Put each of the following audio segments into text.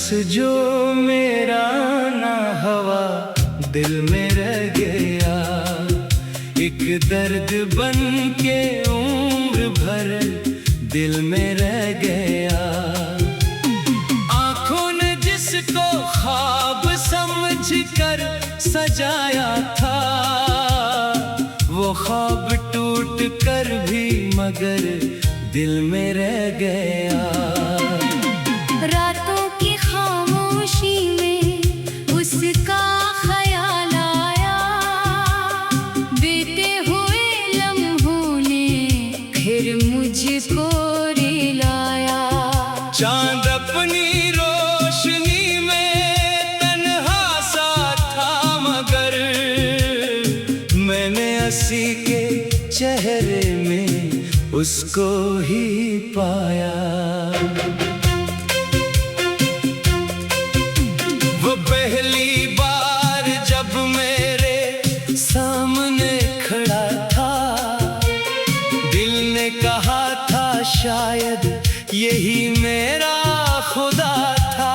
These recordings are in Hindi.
जो मेरा ना हवा दिल में रह गया, एक दर्द बन के उम्र भर दिल में रह गया। आंखों ने जिसको ख्वाब समझ कर सजाया था, वो ख्वाब टूट कर भी मगर दिल में रह गया। रातों की खामोशी में उसका ख्याल आया, बीते हुए लम्हों ने फिर मुझको रिलाया। चांद अपनी रोशनी में तन्हा सा था मगर मैंने हंसी के चेहरे में उसको ही पाया। वो पहली बार जब मेरे सामने खड़ा था, दिल ने कहा था शायद यही मेरा खुदा था।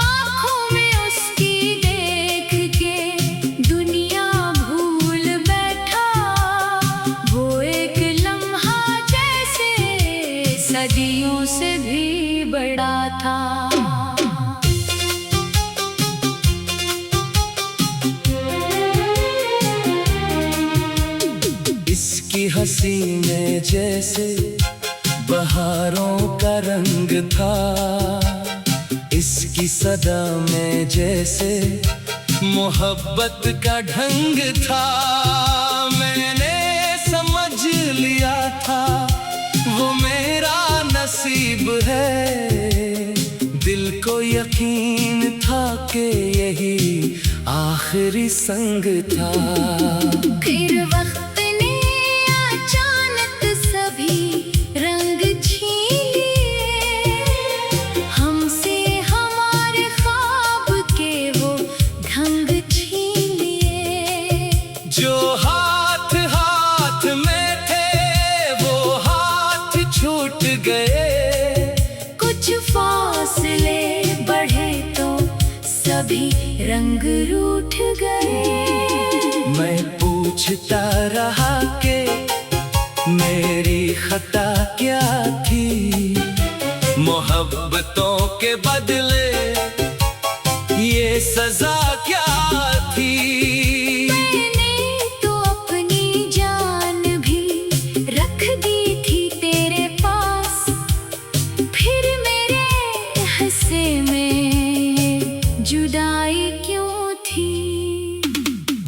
आँखों में उसकी देख के दुनिया भूल बैठा, वो एक लम्हा जैसे सदियों से भी बड़ा था। इसकी हंसी में जैसे बहारों का रंग था, इसकी सदा में जैसे मोहब्बत का ढंग था। मैंने समझ लिया था वो मेरा नसीब है, दिल को यकीन था कि यही आखिरी संग था। फिर वक्त ने अचानक सभी रंग छीन लिए, हमसे हमारे ख्वाब के वो ढंग छीन लिए। जो हाथ हाथ में थे वो हाथ छूट गए, कुछ फासले बढ़े तो सभी रंग रूठ गए। मैं पूछता रहा कि मेरी खता क्या थी, मोहब्बतों के बदले ये सजा क्या थी। मैंने तो अपनी जान भी रख दी थी तेरे पास, फिर मेरे हिस्से में जुदाई क्यों थी।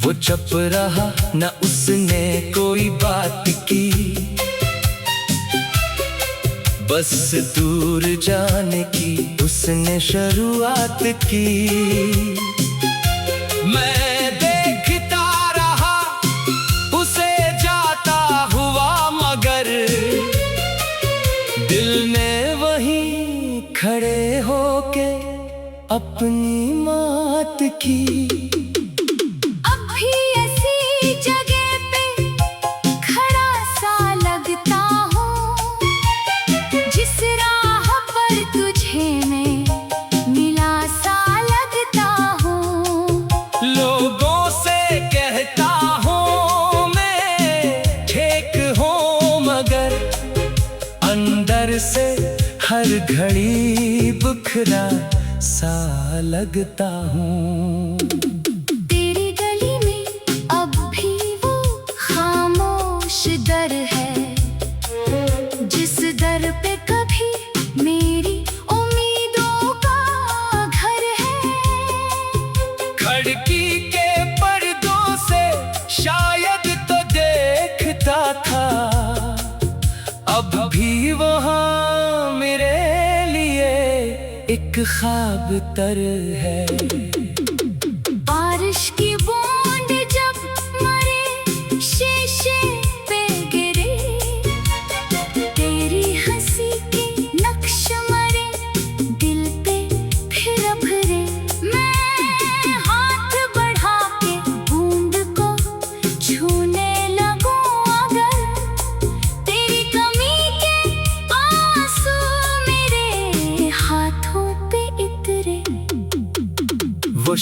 वो चुप रहा न उसने कोई बात की, बस दूर जाने की उसने शुरुआत की। मैं देखता रहा उसे जाता हुआ मगर दिल ने वहीं खड़े होके अपनी मात की। अब भी ऐसी जगह पे खड़ा सा लगता हूँ, जिस राह पर तुझे मैं मिला सा लगता हूँ। लोगों से कहता हूँ मैं ठीक हूँ मगर अंदर से हर घड़ी बुखरा सा लगता हूँ। तेरी गली में अब भी वो खामोश दर है, जिस दर पे कभी मेरी उम्मीदों का घर है। खिड़की के पर्दों से शायद तो देखता था, अब भी वहाँ मेरे लिए एक ख्वाब तर है। बारिश की बूंद जब मरे शीशे पे गिरे, तेरी हंसी के नक्श मरे दिल पे फिर भरे। मैं हाथ बढ़ा के बूंद को छूने लगूं अगर, तेरी कमी के आंसू मेरे हाथों पे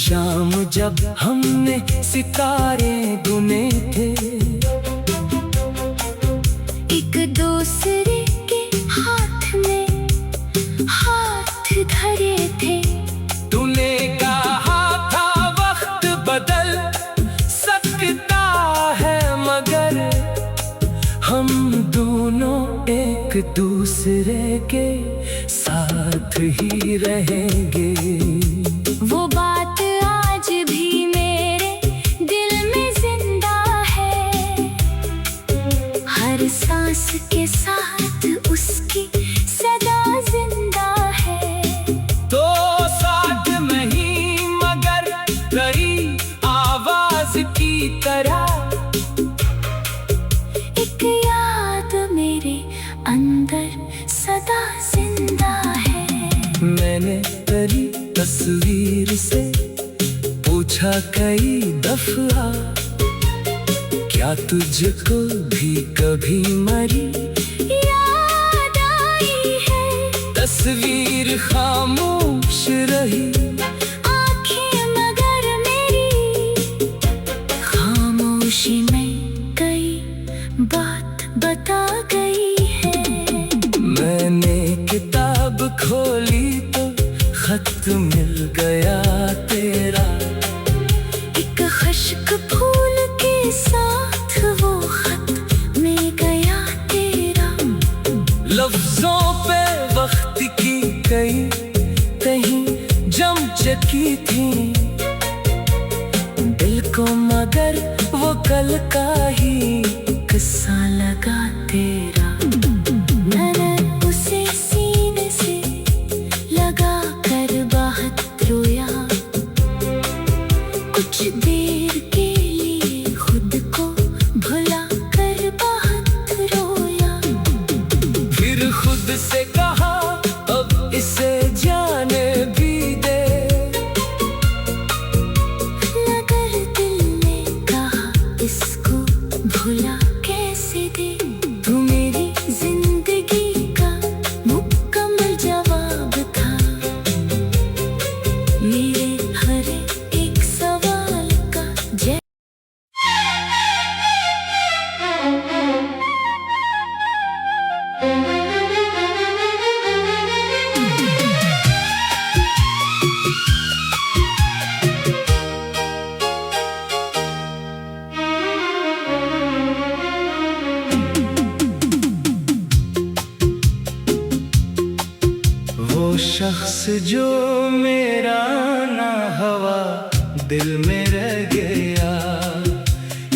शाम जब हमने सितारे बुने थे, एक दूसरे के हाथ में हाथ धरे थे। तूने कहा था वक्त बदल सकता है, मगर हम दोनों एक दूसरे के साथ ही रहेंगे। वो बात आज भी मेरे दिल में जिंदा है, हर सांस के साथ उसकी सदा जिंदा है। तो साथ नहीं मगर करी आवाज की तरह, एक याद मेरे अंदर सदा जिंदा है। मैंने तेरी तस्वीर से पूछा कई दफा, क्या तुझको भी कभी मरी याद आई है? तस्वीर खामोश रही, आँखें मगर मेरी खामोशी में कई बात बता गई है। मैंने किताब खोली तो खत मिल गया तेरा, एक खुश्क फूल के साथ वो खत में गया तेरा। लफ्जों पे वक्त की कई कहीं जम चकी थी, दिल को मगर वो कल का ही किस्सा लगा तेरा। मैंने उसे सीने से लगा कर बहुत रोया, कुछ देर के लिए खुद को भुला कर बहुत रोया। फिर खुद से कहा अब इसे जाने भी दे, मगर दिल ने कहा इसको भुला कैसे दे। तू मेरी जिंदगी का मुकम्मल जवाब था, मेरे हर एक सवाल का जवाब। वो शख्स जो मेरा ना हवा दिल में रह गया,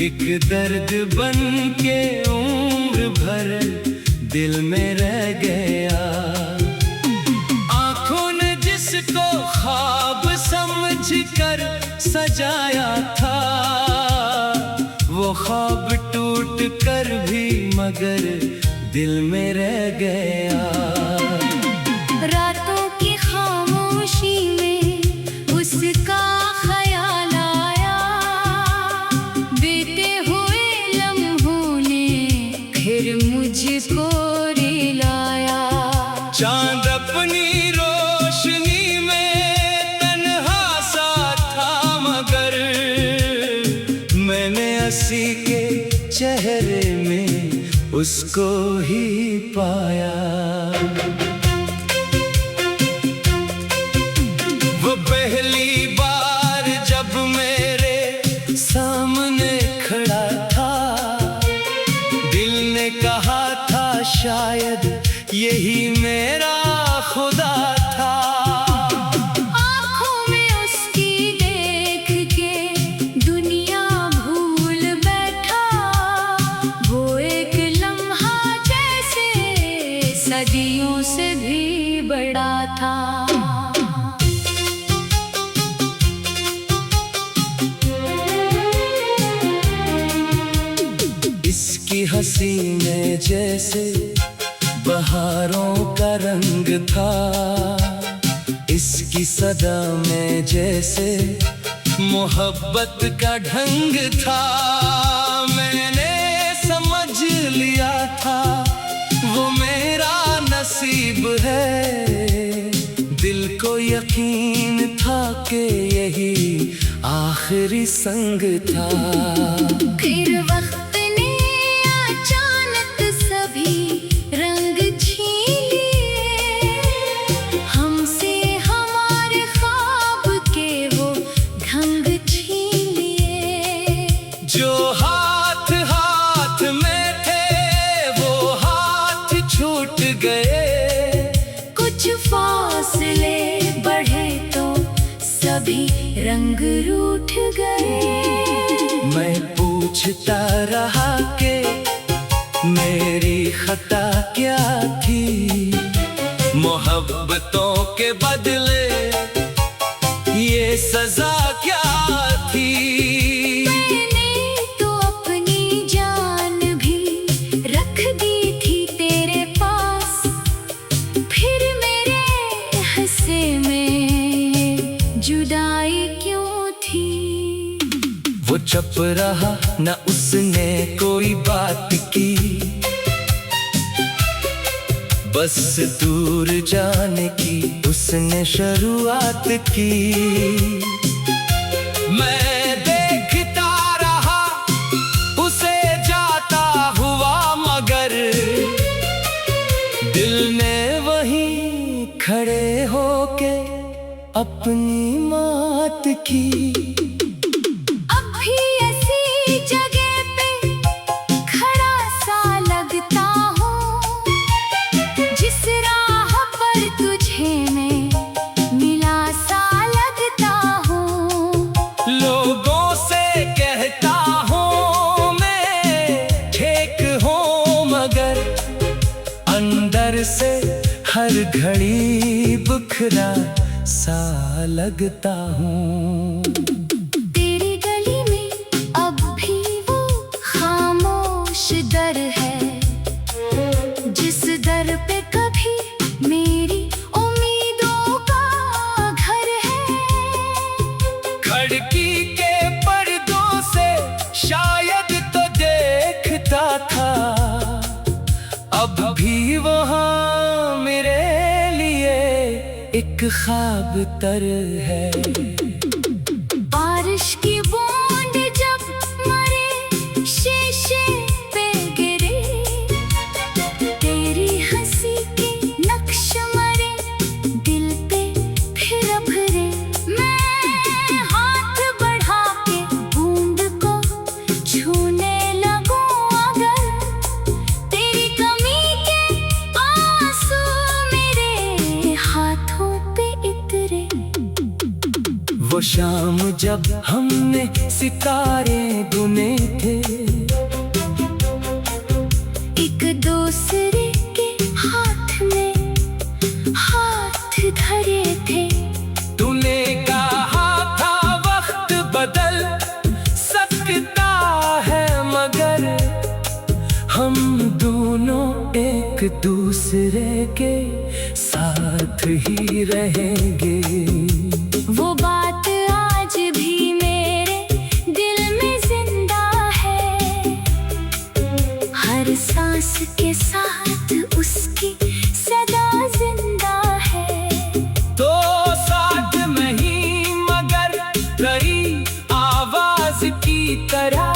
एक दर्द बन के उम्र भर दिल में रह गया। आंखों ने जिसको ख्वाब समझ कर सजाया था, वो ख्वाब टूट कर भी मगर दिल में रह गया। रातों की खामोशी में उसका ख्याल आया, बीते हुए लम्हों ने फिर मुझको रिलाया। चांद अपनी रोशनी में तन्हा सा था, मगर मैंने हंसी के चेहरे में उसको ही पाया। वो पहली बार जब मेरे सामने खड़ा था, दिल ने कहा था शायद यही मेरा खुदा था। आँखों में उसकी देख के दुनिया भूल बैठा, वो एक लम्हा जैसे सदियों से भी बड़ा था। इसकी हंसी में जैसे बहारों का रंग था, इसकी सदा में जैसे मोहब्बत का ढंग था। मैंने समझ लिया था वो मेरा नसीब है, दिल को यकीन था के यही आखिरी संग था। फिर वक्त ने अचानक सभी रंग छीन लिए, हमसे हमारे ख्वाब के वो ढंग छीन लिए। जो हाथ हाथ में थे वो हाथ छूट गए, कुछ फासले बढ़े तो सभी रंग रूठ गए। मैं पूछता रहा कि मेरी खता क्या थी, मोहब्बतों के बदले ये सजा क्या थी। मैंने तो अपनी जान भी रख दी थी तेरे पास, फिर मेरे हिस्से में जुदाई क्यों थी। वो चुप रहा न उसने कोई बात की, बस दूर जाने की उसने शुरुआत की। मैं देखता रहा उसे जाता हुआ, मगर दिल ने वहीं खड़े होके अपनी मात की। अब भी ऐसी जगह पे खड़ा सा लगता हूँ, जिस राह पर तुझे मैं मिला सा लगता हूँ। लोगों से कहता हूँ मैं ठीक हूँ, मगर अंदर से हर घड़ी बुखरा सा लगता हूँ। तेरी गली में अब भी वो खामोश दर है, जिस दर पे कभी मेरी उम्मीदों का घर है। खिड़की के पर्दों से शायद तो देखता था, अब भी वहाँ मेरे लिए एक ख्वाब तर है। बारिश की बूंद जब मरे शीशे पे गिरे, तेरी हंसी के नक्श मरे दिल पे फिर भरे। मैं हाथ बढ़ा के बूंद को छूने लगूं, अगर तेरी कमी के आंसू मेरे हाथों पे इतरे। वो शाम जब हमने सितारे बुने थे, एक दूसरे के हाथ में हाथ धरे थे। तूने कहा था वक्त बदल सकता है, मगर हम दोनों एक दूसरे के साथ ही रहेंगे। वो बात आज भी मेरे दिल में जिंदा है, हर सांस के साथ उसकी सदा जिंदा है। तो साथ में ही मगर तेरी आवाज की तरह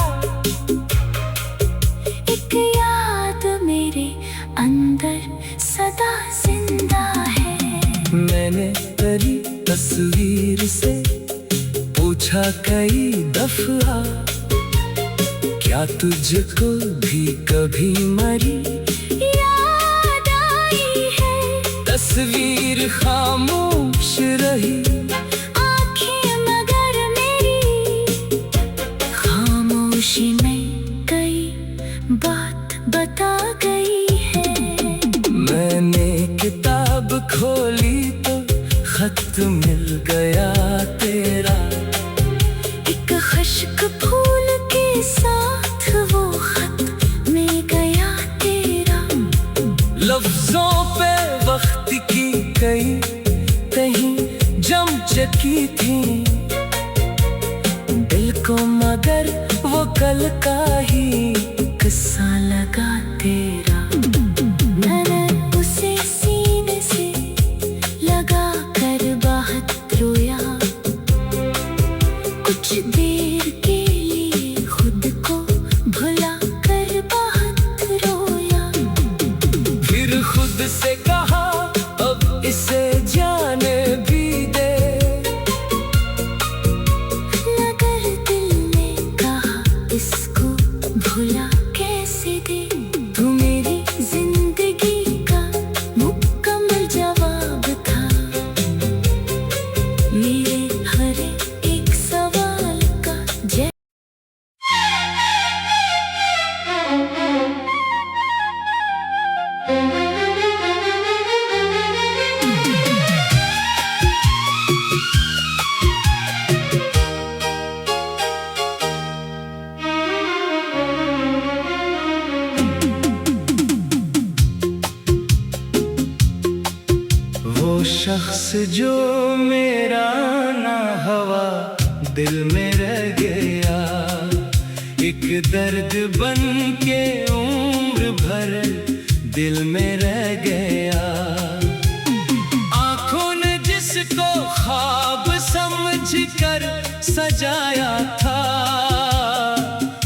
एक याद मेरे अंदर सदा जिंदा है। मैंने तेरी तस्वीर से पूछा कई दफा, क्या तुझको भी कभी मरी याद आई है। तस्वीर खामोश रही, आंखें मगर मेरी खामोशी में कई बात बता गई है। मैंने किताब खोली तो खत मिल गया तेरा, एक खुश्क फूल के साथ वो खत में गया तेरा। लफ्जों पे वक्त की कई कहीं जम चकी थी, दिल को मगर वो कल का ही किस्सा लगा तेरा। मैंने उसे सीने से लगा कर बहुत रोया, भुला कैसे दे। तू मेरी जिंदगी का मुकम्मल जवाब था, मेरे हर एक सवाल का जवाब। वो शख्स जो मेरा ना हवा दिल में रह गया, एक दर्द बन के उम्र भर दिल में रह गया। आंखों ने जिसको ख्वाब समझ कर सजाया था,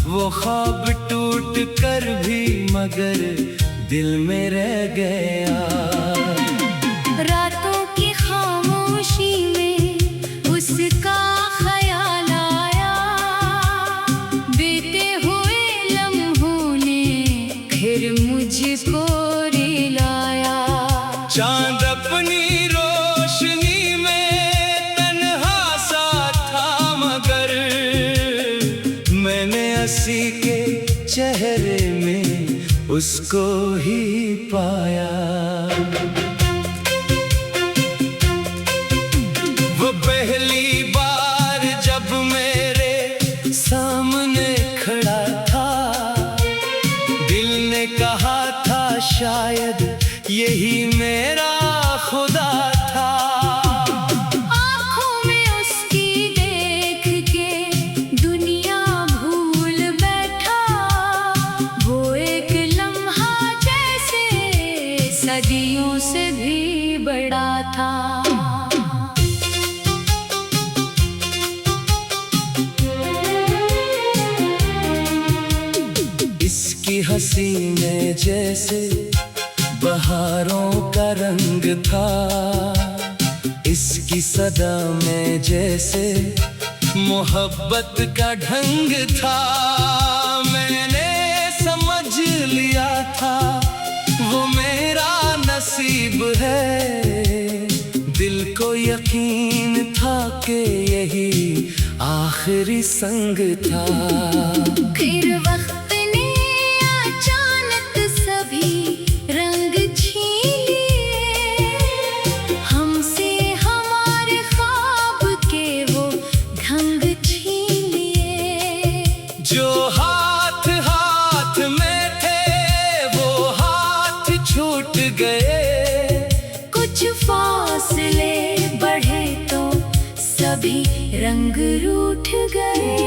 वो ख्वाब टूट कर भी मगर दिल में रह गया। रातों की खामोशी में उसका ख्याल आया, बीते हुए लम्हों ने फिर मुझको रिलाया। चांद अपनी रोशनी में तन्हा सा था मगर मैंने हंसी के चेहरे में उसको ही पाया। वो पहली बार जब मेरे सामने खड़ा था, दिल ने कहा था शायद यही मेरा खुदा था। आँखों में उसकी देख के दुनिया भूल बैठा, वो एक लम्हा जैसे सदियों से भी बड़ा था। इसकी हंसी में जैसे बहारों का रंग था, इसकी सदा में जैसे मोहब्बत का ढंग था। मैंने समझ लिया था वो मेरा नसीब है, दिल को यकीन था कि यही आखिरी संग था। फिर वक्त ने अचानक सभी रंग छीन लिए, हमसे हमारे ख्वाब के वो ढंग छीन लिए। जो हाथ हाथ में थे वो हाथ छूट गए, कुछ फासले बढ़े तो सभी रंग रूठ गए।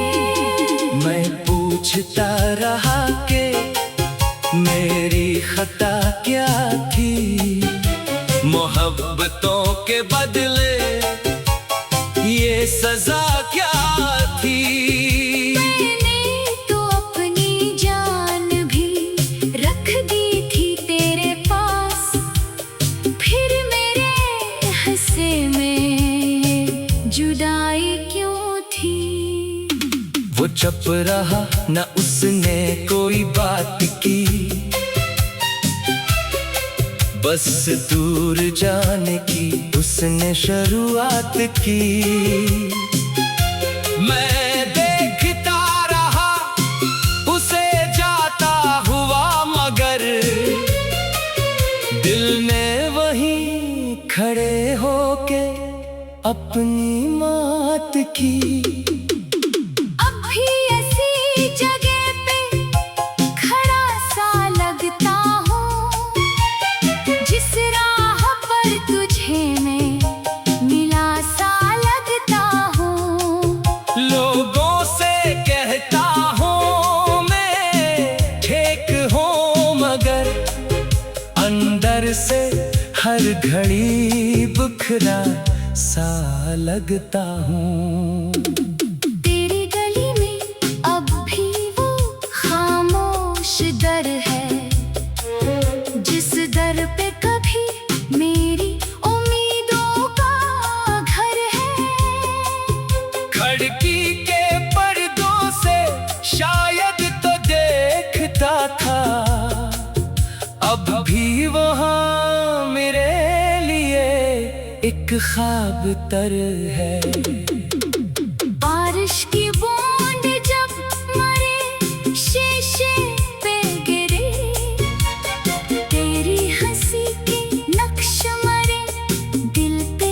मैं पूछता रहा कि मेरी खता क्या थी, मोहब्बतों के बदले ये सजा क्या थी। मैंने तो अपनी जान भी रख दी थी तेरे पास, फिर मेरे हिस्से में जुदाई क्यों थी। वो चुप रहा न उसने कोई बात की, बस दूर जाने की उसने शुरुआत की। मैं देखता रहा उसे जाता हुआ मगर दिल ने वहीं खड़े होके अपनी मात की। अब भी ऐसी जगह पे खड़ा सा लगता हूँ, जिस राह पर तुझे मैं मिला सा लगता हूँ। लोगों से कहता हूँ मैं ठीक हूँ मगर अंदर से हर घड़ी बुखरा सा लगता हूँ। तेरी गली में अब भी वो खामोश दर है, जिस दर पे कभी मेरी उम्मीदों का घर है। खिड़की के पर्दों से शायद तो देख ख्वाब तर है। बारिश की बूंद जब मरे शीशे पे गिरे, तेरी हंसी के नक्श मरे दिल पे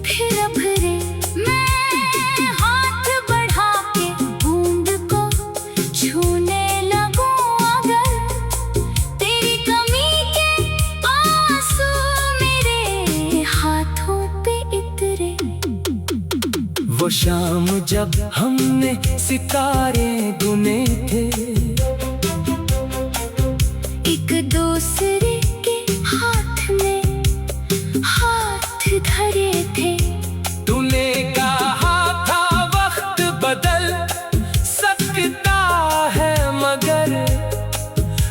फिर भरे। मैं हाथ बढ़ा के बूंद को छूने लगूं अगर, तेरी कमी के आंसू मेरे हाथों पे इतरे। वो शाम जब हमने सितारे बुने थे, एक दूसरे के हाथ में हाथ धरे थे। तूने कहा था वक्त बदल सकता है मगर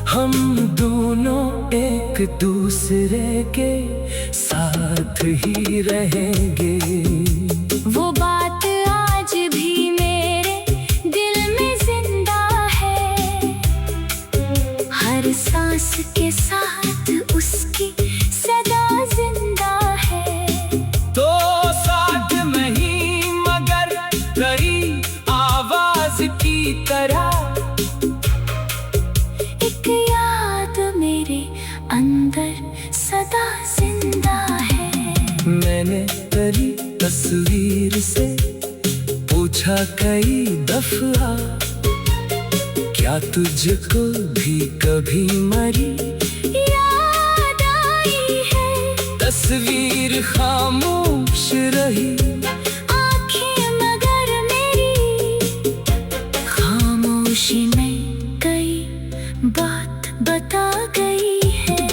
हम दोनों एक दूसरे के साथ ही रहेंगे। वो बात आज भी मेरे दिल में जिंदा है, हर सांस के साथ उसकी सदा जिंदा है। तो साथ नहीं मगर तेरी आवाज की तरह एक याद मेरे अंदर सदा जिंदा है। मैंने तेरी तस्वीर से पूछा कई दफा, क्या तुझको भी कभी मरी याद आई है। तस्वीर खामोश रही, आँखें मगर मेरी खामोशी में कई बात बता गई है।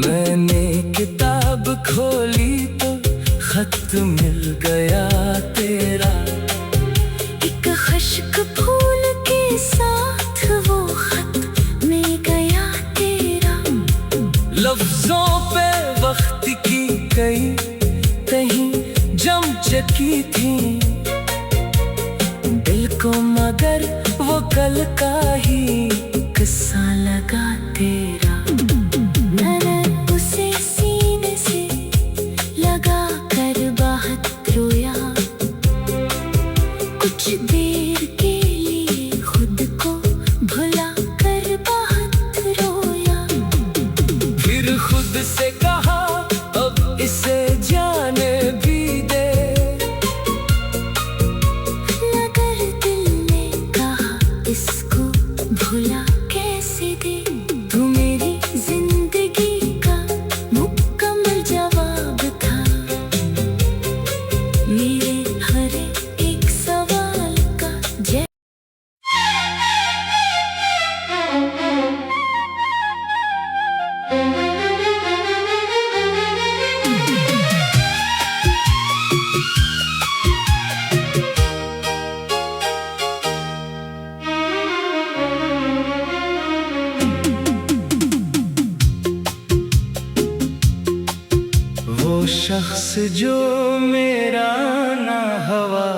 मैंने किताब खोली तो खत मिल गया तेरा, एक खुश्क फूल के साथ वो खत में गया तेरा। लफ्जों पे वक्त की कई कहीं जम चकी थी दिल को, मगर वो कल का ही किस्सा लगा तेरा। मैंने उसे सीने से लगा कर बहुत रोया, कुछ देर के लिए खुद को भुला कर बहुत रोया। फिर खुद से कहा अब इसे जाने भी दे, मगर दिल ने कहा इसको भुला कैसे दे। तू मेरी जिंदगी का मुकम्मल जवाब था, मेरे हर एक सवाल का जवाब। वो शख्स जो मेरा ना हवा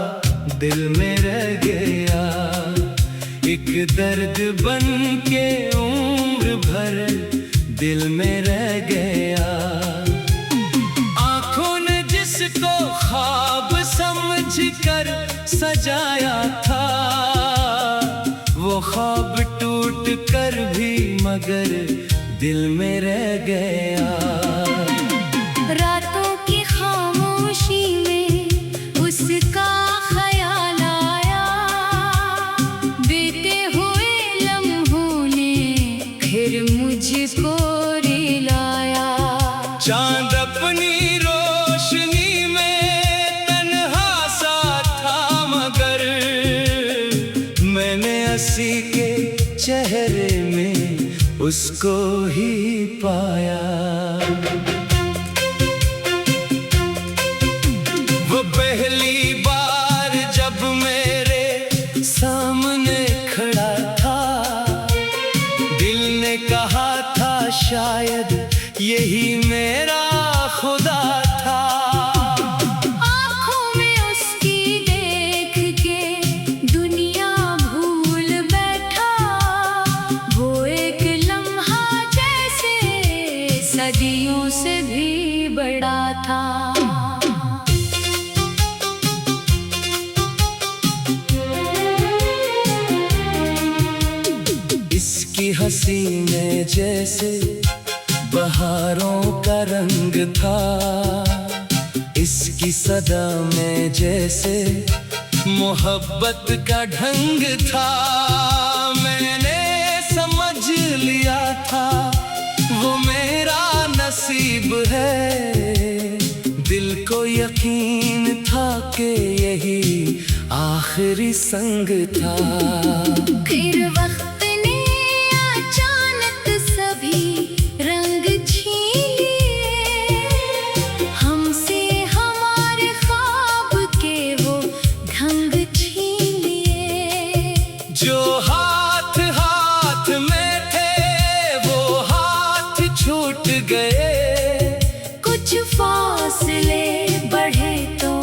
दिल में रह गया, एक दर्द बन के उम्र भर दिल में रह गया। आंखों ने जिसको ख्वाब समझ कर सजाया था, वो ख्वाब टूट कर भी मगर दिल में रह गया। रातों की खामोशी में उसका ख्याल आया, बीते हुए लम्हों ने फिर मुझको रिलाया। चांद अपनी रोशनी में तन्हा सा था मगर मैंने हंसी के चेहरे में उसको ही पाया। वो पहली बार जब मेरे सामने खड़ा था, दिल ने कहा था शायद यही मेरा खुदा था। आँखों में उसकी देख के दुनिया भूल बैठा, वो एक लम्हा जैसे सदियों से भी बड़ा था। हंसी में जैसे बहारों का रंग था, इसकी सदा में जैसे मोहब्बत का ढंग था। मैंने समझ लिया था वो मेरा नसीब है, दिल को यकीन था कि यही आखिरी संग था। फिर वक्त ने अचानक सभी रंग छीन लिए, हमसे हमारे ख्वाब के वो ढंग छीन लिए। जो हाथ हाथ में थे वो हाथ छूट गए, कुछ फासले बढ़े तो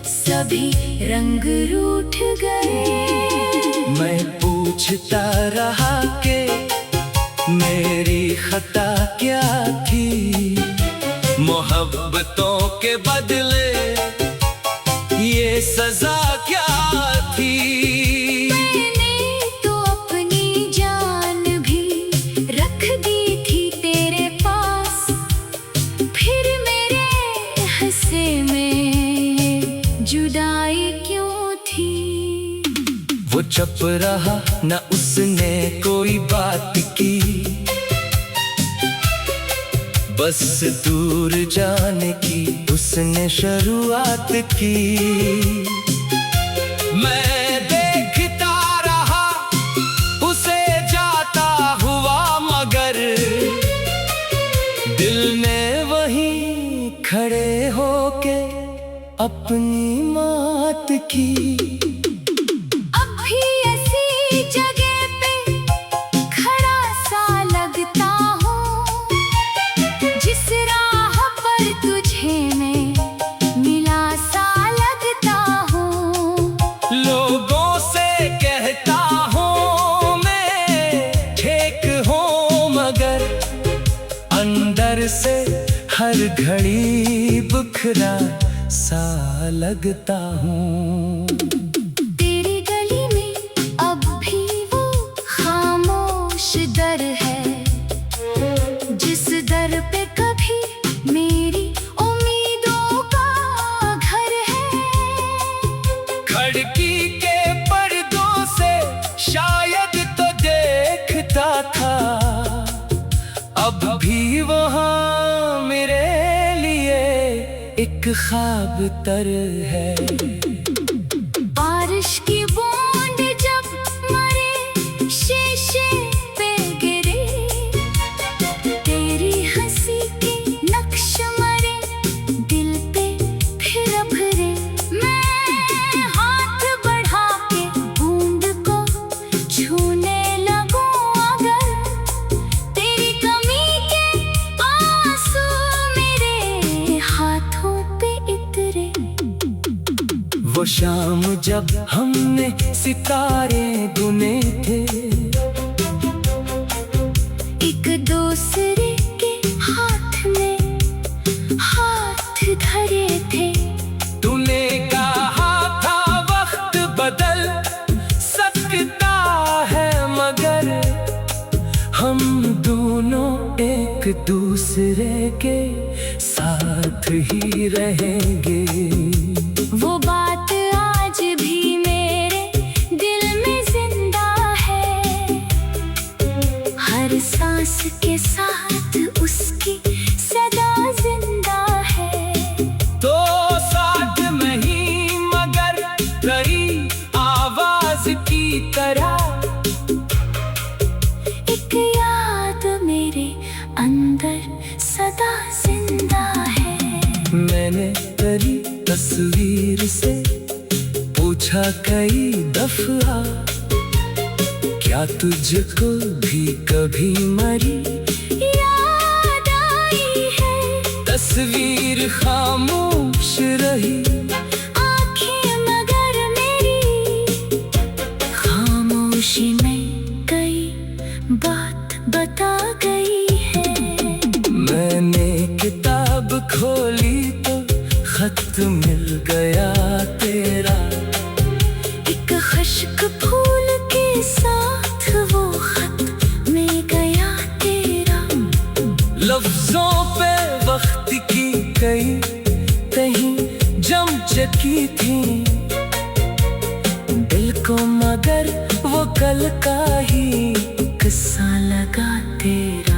सभी रंग रूठ गए। मैं पूछता रहा कि मेरी खता क्या थी, मोहब्बतों के बदले ये सजा क्या थी। मैंने तो अपनी जान भी रख दी थी तेरे पास, फिर मेरे हिस्से में जुदाई क्यों थी। वो चुप रहा न उसने कोई बात की, बस दूर जाने की उसने शुरुआत की। मैं देखता रहा उसे जाता हुआ, मगर दिल ने वहीं खड़े होके अपनी मात की। अब भी ऐसी जगह पे खड़ा सा लगता हूँ, जिस राह पर तुझे मैं मिला सा लगता हूँ। लोगों से कहता हूँ मैं ठीक हूँ, मगर अंदर से हर घड़ी बुखरा सा लगता हूँ। तेरी गली में अब भी वो खामोश दर है, जिस दर पे कभी मेरी उम्मीदों का घर है। खिड़की के पर्दों से शायद तो देखता था, अब भी वहाँ मेरे लिए एक ख्वाब तर है। बारिश की बूंद जब मरे शीशे पे गिरे, तेरी हंसी के नक्श मरे दिल पे फिर भरे। मैं हाथ बढ़ा के बूंद को छूने लगूं, अगर तेरी कमी के आंसू मेरे हाथों पे इतरे। वो शाम जब हमने सितारे गुने थे, एक दूसरे के हाथ में हाथ धरे थे। तूने कहा था वक्त बदल सकता है, मगर हम दोनों एक दूसरे के साथ ही रहेंगे। वो बात आज भी मेरे दिल में जिंदा है, हर सांस के साथ उसकी सदा जिंदा है। तो साथ में ही मगर करी आवाज की तरह, एक याद मेरे अंदर सदा जिंदा है। मैंने तेरी तस्वीर से पूछा कई दफा, क्या तुझको भी कभी मरी याद आई है। तस्वीर खामोश रही, आँखें मगर मेरी खामोशी में कई बात बता गई है। मैंने किताब खोली तो खत मिल गया तेरा, एक खुश्क फूल के साथ वो खत मिल गया। की थी दिल को, मगर वो कल का ही किस्सा लगा तेरा।